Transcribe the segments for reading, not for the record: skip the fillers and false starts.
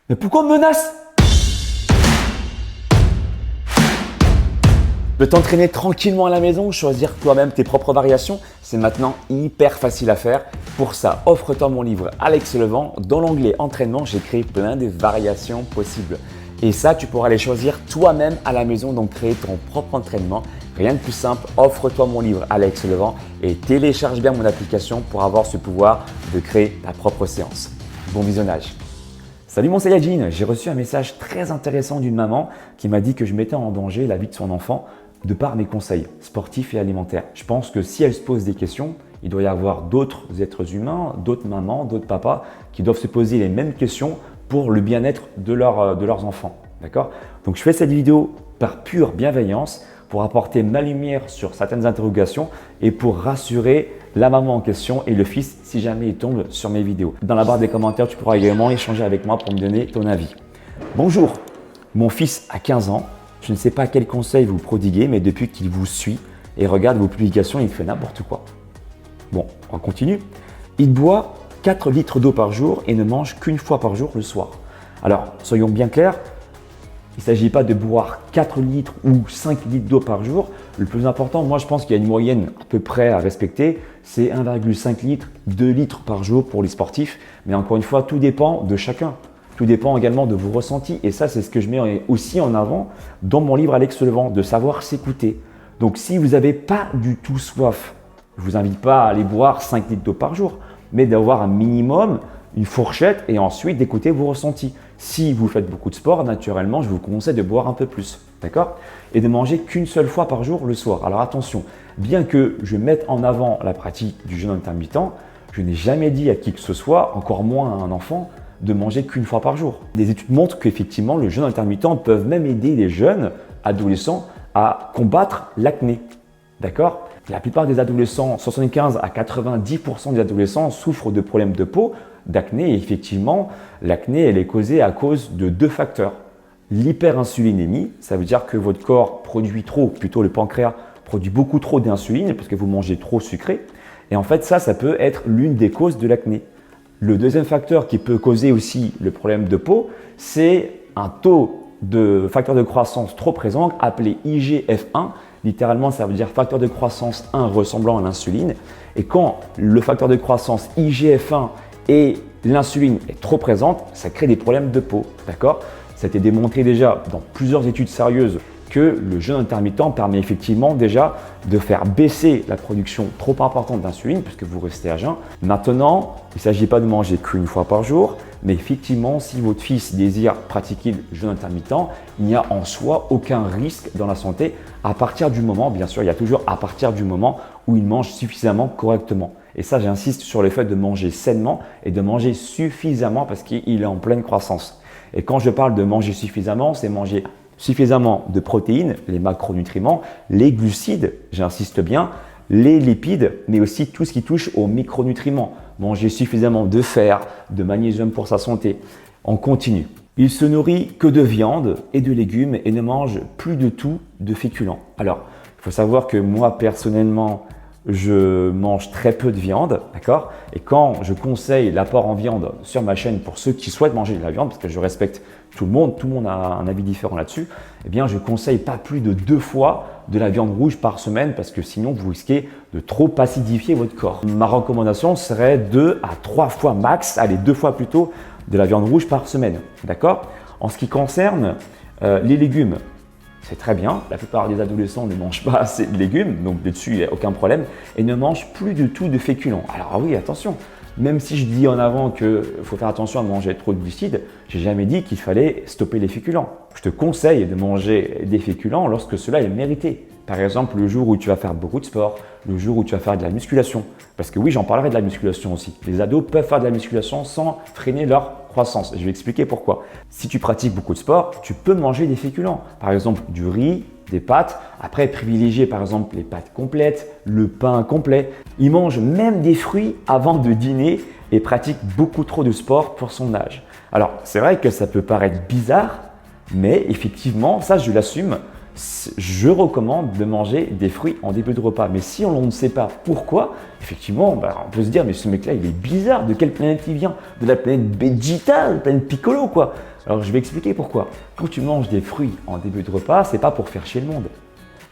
Mais pourquoi on me menace? Tu peux t'entraîner tranquillement à la maison, choisir toi-même tes propres variations. C'est maintenant hyper facile à faire. Pour ça, offre-toi mon livre Alex Levent. Dans l'onglet entraînement, j'ai créé plein de variations possibles. Et ça, tu pourras les choisir toi-même à la maison, donc créer ton propre entraînement. Rien de plus simple, offre-toi mon livre Alex Levent et télécharge bien mon application pour avoir ce pouvoir de créer ta propre séance. Bon visionnage. Salut mon Saiyajin, j'ai reçu un message très intéressant d'une maman qui m'a dit que je mettais en danger la vie de son enfant de par mes conseils sportifs et alimentaires. Je pense que si elle se pose des questions, il doit y avoir d'autres êtres humains, d'autres mamans, d'autres papas qui doivent se poser les mêmes questions pour le bien-être de leurs enfants. D'accord? Donc je fais cette vidéo par pure bienveillance pour apporter ma lumière sur certaines interrogations et pour rassurer la maman en question et le fils si jamais il tombe sur mes vidéos. Dans la barre des commentaires, tu pourras également échanger avec moi pour me donner ton avis. Bonjour, mon fils a 15 ans. Je ne sais pas quel conseil vous prodiguez, mais depuis qu'il vous suit et regarde vos publications, il fait n'importe quoi. Bon, on continue. Il boit 4 litres d'eau par jour et ne mange qu'une fois par jour le soir. Alors, soyons bien clairs, il ne s'agit pas de boire 4 litres ou 5 litres d'eau par jour. Le plus important, moi je pense qu'il y a une moyenne à peu près à respecter, c'est 1,5 litre, 2 litres par jour pour les sportifs. Mais encore une fois, tout dépend de chacun. Tout dépend également de vos ressentis. Et ça, c'est ce que je mets aussi en avant dans mon livre Alex Levent, de savoir s'écouter. Donc si vous n'avez pas du tout soif, je ne vous invite pas à aller boire 5 litres d'eau par jour, mais d'avoir un minimum, une fourchette et ensuite d'écouter vos ressentis. Si vous faites beaucoup de sport, naturellement, je vous conseille de boire un peu plus, d'accord? Et de manger qu'une seule fois par jour le soir. Alors attention, bien que je mette en avant la pratique du jeûne intermittent, je n'ai jamais dit à qui que ce soit, encore moins à un enfant, de manger qu'une fois par jour. Des études montrent qu'effectivement, le jeûne intermittent peut même aider les jeunes adolescents à combattre l'acné, d'accord? La plupart des adolescents, 75 à 90% des adolescents souffrent de problèmes de peau, d'acné. Et effectivement, l'acné, elle est causée à cause de 2 facteurs. L'hyperinsulinémie, ça veut dire que votre corps produit trop, plutôt le pancréas produit beaucoup trop d'insuline parce que vous mangez trop sucré. Et en fait, ça peut être l'une des causes de l'acné. Le deuxième facteur qui peut causer aussi le problème de peau, c'est un taux de facteur de croissance trop présent appelé IGF-1. Littéralement, ça veut dire facteur de croissance 1 ressemblant à l'insuline. Et quand le facteur de croissance IGF-1 et l'insuline est trop présente, ça crée des problèmes de peau. D'accord? Ça a été démontré déjà dans plusieurs études sérieuses que le jeûne intermittent permet effectivement déjà de faire baisser la production trop importante d'insuline puisque vous restez à jeun. Maintenant, il ne s'agit pas de manger qu'une fois par jour, mais effectivement, si votre fils désire pratiquer le jeûne intermittent, il n'y a en soi aucun risque dans la santé à partir du moment, bien sûr, il y a toujours à partir du moment où il mange suffisamment correctement. Et ça, j'insiste sur le fait de manger sainement et de manger suffisamment parce qu'il est en pleine croissance. Et quand je parle de manger suffisamment, c'est manger suffisamment de protéines, les macronutriments, les glucides, j'insiste bien, les lipides, mais aussi tout ce qui touche aux micronutriments. Manger suffisamment de fer, de magnésium pour sa santé. On continue. Il se nourrit que de viande et de légumes et ne mange plus de tout de féculents. Alors, il faut savoir que moi, personnellement, je mange très peu de viande, d'accord? Et quand je conseille l'apport en viande sur ma chaîne pour ceux qui souhaitent manger de la viande, parce que je respecte tout le monde a un avis différent là-dessus, eh bien je conseille pas plus de 2 fois de la viande rouge par semaine parce que sinon vous risquez de trop acidifier votre corps. Ma recommandation serait 2 à 3 fois max, allez 2 fois plutôt de la viande rouge par semaine, d'accord? En ce qui concerne les légumes, c'est très bien, la plupart des adolescents ne mangent pas assez de légumes, donc dessus il n'y a aucun problème, et ne mangent plus du tout de féculents. Alors oui, attention, même si je dis en avant qu'il faut faire attention à manger trop de glucides, je n'ai jamais dit qu'il fallait stopper les féculents. Je te conseille de manger des féculents lorsque cela est mérité. Par exemple, le jour où tu vas faire beaucoup de sport, le jour où tu vas faire de la musculation. Parce que oui, j'en parlerai de la musculation aussi. Les ados peuvent faire de la musculation sans freiner leur croissance. Je vais expliquer pourquoi. Si tu pratiques beaucoup de sport, tu peux manger des féculents. Par exemple, du riz, des pâtes. Après, privilégier par exemple les pâtes complètes, le pain complet. Il mange même des fruits avant de dîner et pratique beaucoup trop de sport pour son âge. Alors, c'est vrai que ça peut paraître bizarre, mais effectivement, ça je l'assume. je recommande de manger des fruits en début de repas. Mais si on ne sait pas pourquoi, effectivement, on peut se dire, mais ce mec-là, il est bizarre. De quelle planète il vient? De la planète Vegeta, de la planète Piccolo, quoi. Alors, je vais expliquer pourquoi. Quand tu manges des fruits en début de repas, c'est pas pour faire chier le monde.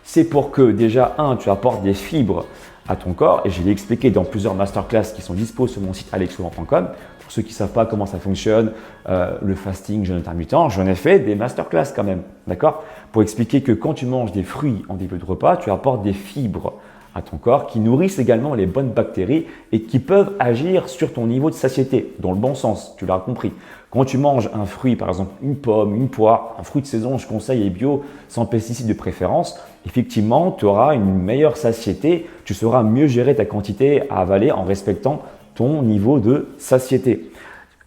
C'est pour que déjà, tu apportes des fibres à ton corps. Et je l'ai expliqué dans plusieurs masterclass qui sont dispo sur mon site alexlevent.com. Pour ceux qui ne savent pas comment ça fonctionne, le fasting, jeûne intermittent, j'en ai fait des masterclass quand même, d'accord? Pour expliquer que quand tu manges des fruits en début de repas, tu apportes des fibres à ton corps qui nourrissent également les bonnes bactéries et qui peuvent agir sur ton niveau de satiété, dans le bon sens, tu l'as compris. Quand tu manges un fruit, par exemple une pomme, une poire, un fruit de saison, je conseille, est bio, sans pesticides de préférence, effectivement, tu auras une meilleure satiété, tu sauras mieux gérer ta quantité à avaler en respectant ton niveau de satiété.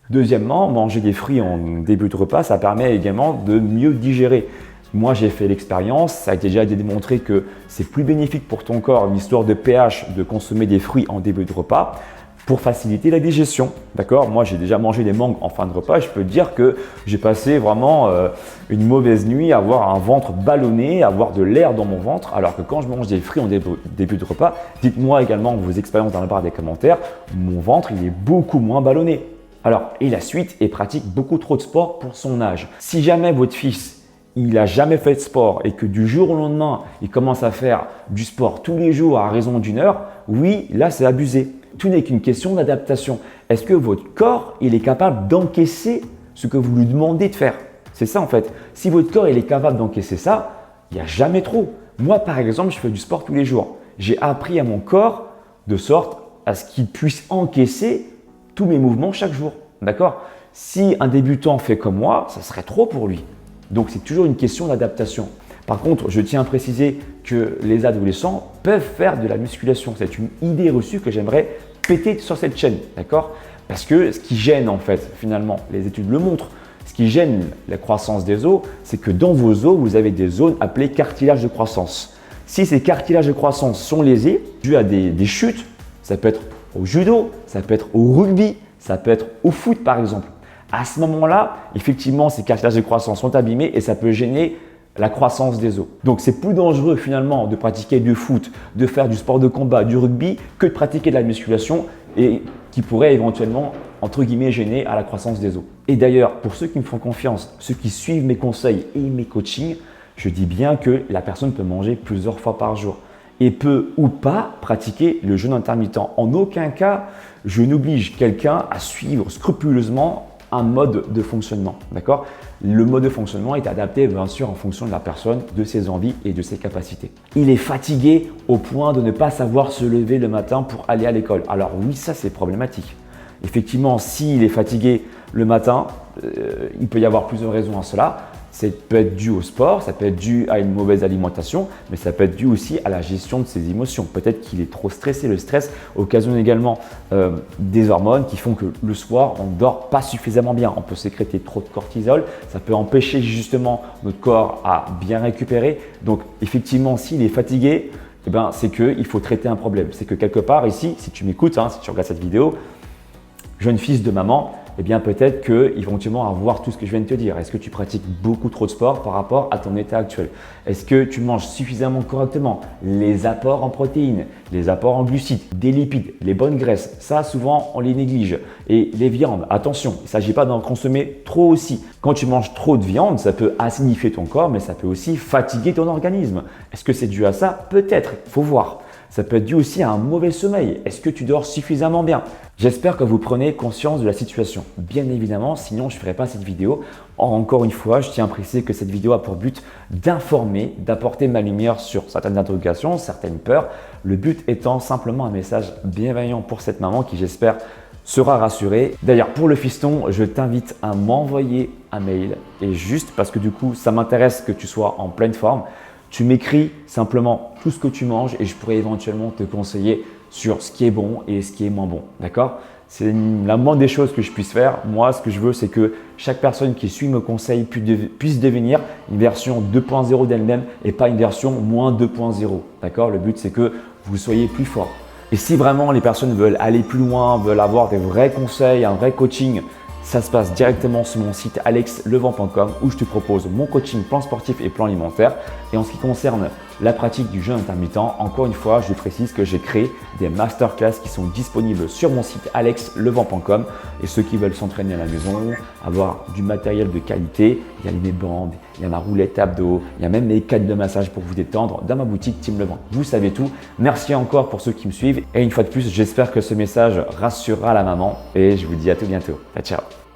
Deuxièmement, manger des fruits en début de repas, ça permet également de mieux digérer. Moi, j'ai fait l'expérience, ça a déjà été démontré que c'est plus bénéfique pour ton corps, une histoire de pH, de consommer des fruits en début de repas pour faciliter la digestion. D'accord? Moi, j'ai déjà mangé des mangues en fin de repas. Je peux te dire que j'ai passé vraiment une mauvaise nuit à avoir un ventre ballonné, à avoir de l'air dans mon ventre. Alors que quand je mange des fruits en début de repas, dites-moi également vos expériences dans la barre des commentaires. Mon ventre, il est beaucoup moins ballonné. Alors, et la suite, il pratique beaucoup trop de sport pour son âge. Si jamais votre fils il n'a jamais fait de sport et que du jour au lendemain, il commence à faire du sport tous les jours à raison d'1 heure, oui, là, c'est abusé. Tout n'est qu'une question d'adaptation. Est-ce que votre corps, il est capable d'encaisser ce que vous lui demandez de faire? C'est ça en fait. Si votre corps, il est capable d'encaisser ça, il n'y a jamais trop. Moi, par exemple, je fais du sport tous les jours. J'ai appris à mon corps de sorte à ce qu'il puisse encaisser tous mes mouvements chaque jour. D'accord? Si un débutant fait comme moi, ça serait trop pour lui. Donc, c'est toujours une question d'adaptation. Par contre, je tiens à préciser que les adolescents peuvent faire de la musculation. C'est une idée reçue que j'aimerais péter sur cette chaîne, d'accord? Parce que ce qui gêne en fait, finalement, les études le montrent, ce qui gêne la croissance des os, c'est que dans vos os, vous avez des zones appelées cartilages de croissance. Si ces cartilages de croissance sont lésés, dû à des chutes, ça peut être au judo, ça peut être au rugby, ça peut être au foot par exemple. À ce moment-là, effectivement, ces cartilages de croissance sont abîmés et ça peut gêner la croissance des os. Donc, c'est plus dangereux finalement de pratiquer du foot, de faire du sport de combat, du rugby, que de pratiquer de la musculation et qui pourrait éventuellement, entre guillemets, gêner à la croissance des os. Et d'ailleurs, pour ceux qui me font confiance, ceux qui suivent mes conseils et mes coachings, je dis bien que la personne peut manger plusieurs fois par jour et peut ou pas pratiquer le jeûne intermittent. En aucun cas, je n'oblige quelqu'un à suivre scrupuleusement un mode de fonctionnement, d'accord? Le mode de fonctionnement est adapté bien sûr en fonction de la personne, de ses envies et de ses capacités. Il est fatigué au point de ne pas savoir se lever le matin pour aller à l'école. Alors oui, ça c'est problématique. Effectivement, s'il est fatigué le matin, il peut y avoir plusieurs raisons à cela. Ça peut être dû au sport, ça peut être dû à une mauvaise alimentation, mais ça peut être dû aussi à la gestion de ses émotions. Peut-être qu'il est trop stressé. Le stress occasionne également des hormones qui font que le soir, on ne dort pas suffisamment bien. On peut sécréter trop de cortisol. Ça peut empêcher justement notre corps à bien récupérer. Donc effectivement, s'il est fatigué, c'est qu'il faut traiter un problème. C'est que quelque part ici, si tu m'écoutes, si tu regardes cette vidéo, jeune fils de maman, peut-être qu'ils vont éventuellement avoir tout ce que je viens de te dire. Est-ce que tu pratiques beaucoup trop de sport par rapport à ton état actuel? Est-ce que tu manges suffisamment correctement? Les apports en protéines, les apports en glucides, des lipides, les bonnes graisses, ça souvent on les néglige. Et les viandes, attention, il ne s'agit pas d'en consommer trop aussi. Quand tu manges trop de viande, ça peut acidifier ton corps, mais ça peut aussi fatiguer ton organisme. Est-ce que c'est dû à ça? Peut-être, il faut voir. Ça peut être dû aussi à un mauvais sommeil. Est-ce que tu dors suffisamment bien? J'espère que vous prenez conscience de la situation. Bien évidemment, sinon je ne ferai pas cette vidéo. Encore une fois, je tiens à préciser que cette vidéo a pour but d'informer, d'apporter ma lumière sur certaines interrogations, certaines peurs. Le but étant simplement un message bienveillant pour cette maman qui, j'espère, sera rassurée. D'ailleurs, pour le fiston, je t'invite à m'envoyer un mail. Et juste parce que du coup, ça m'intéresse que tu sois en pleine forme. Tu m'écris simplement tout ce que tu manges et je pourrais éventuellement te conseiller sur ce qui est bon et ce qui est moins bon. D'accord? C'est la moindre des choses que je puisse faire. Moi, ce que je veux, c'est que chaque personne qui suit mes conseils puisse devenir une version 2.0 d'elle-même et pas une version moins 2.0. D'accord? Le but, c'est que vous soyez plus fort. Et si vraiment les personnes veulent aller plus loin, veulent avoir des vrais conseils, un vrai coaching, Ça se passe directement sur mon site alexlevent.com où je te propose mon coaching plan sportif et plan alimentaire. Et en ce qui concerne la pratique du jeûne intermittent, encore une fois, je précise que j'ai créé des masterclass qui sont disponibles sur mon site alexlevent.com. Et ceux qui veulent s'entraîner à la maison, avoir du matériel de qualité, il y a les bandes, il y a ma roulette abdos, il y a même les cannes de massage pour vous détendre dans ma boutique Team Levent. Vous savez tout. Merci encore pour ceux qui me suivent. Et une fois de plus, j'espère que ce message rassurera la maman. Et je vous dis à tout bientôt. Ciao, ciao.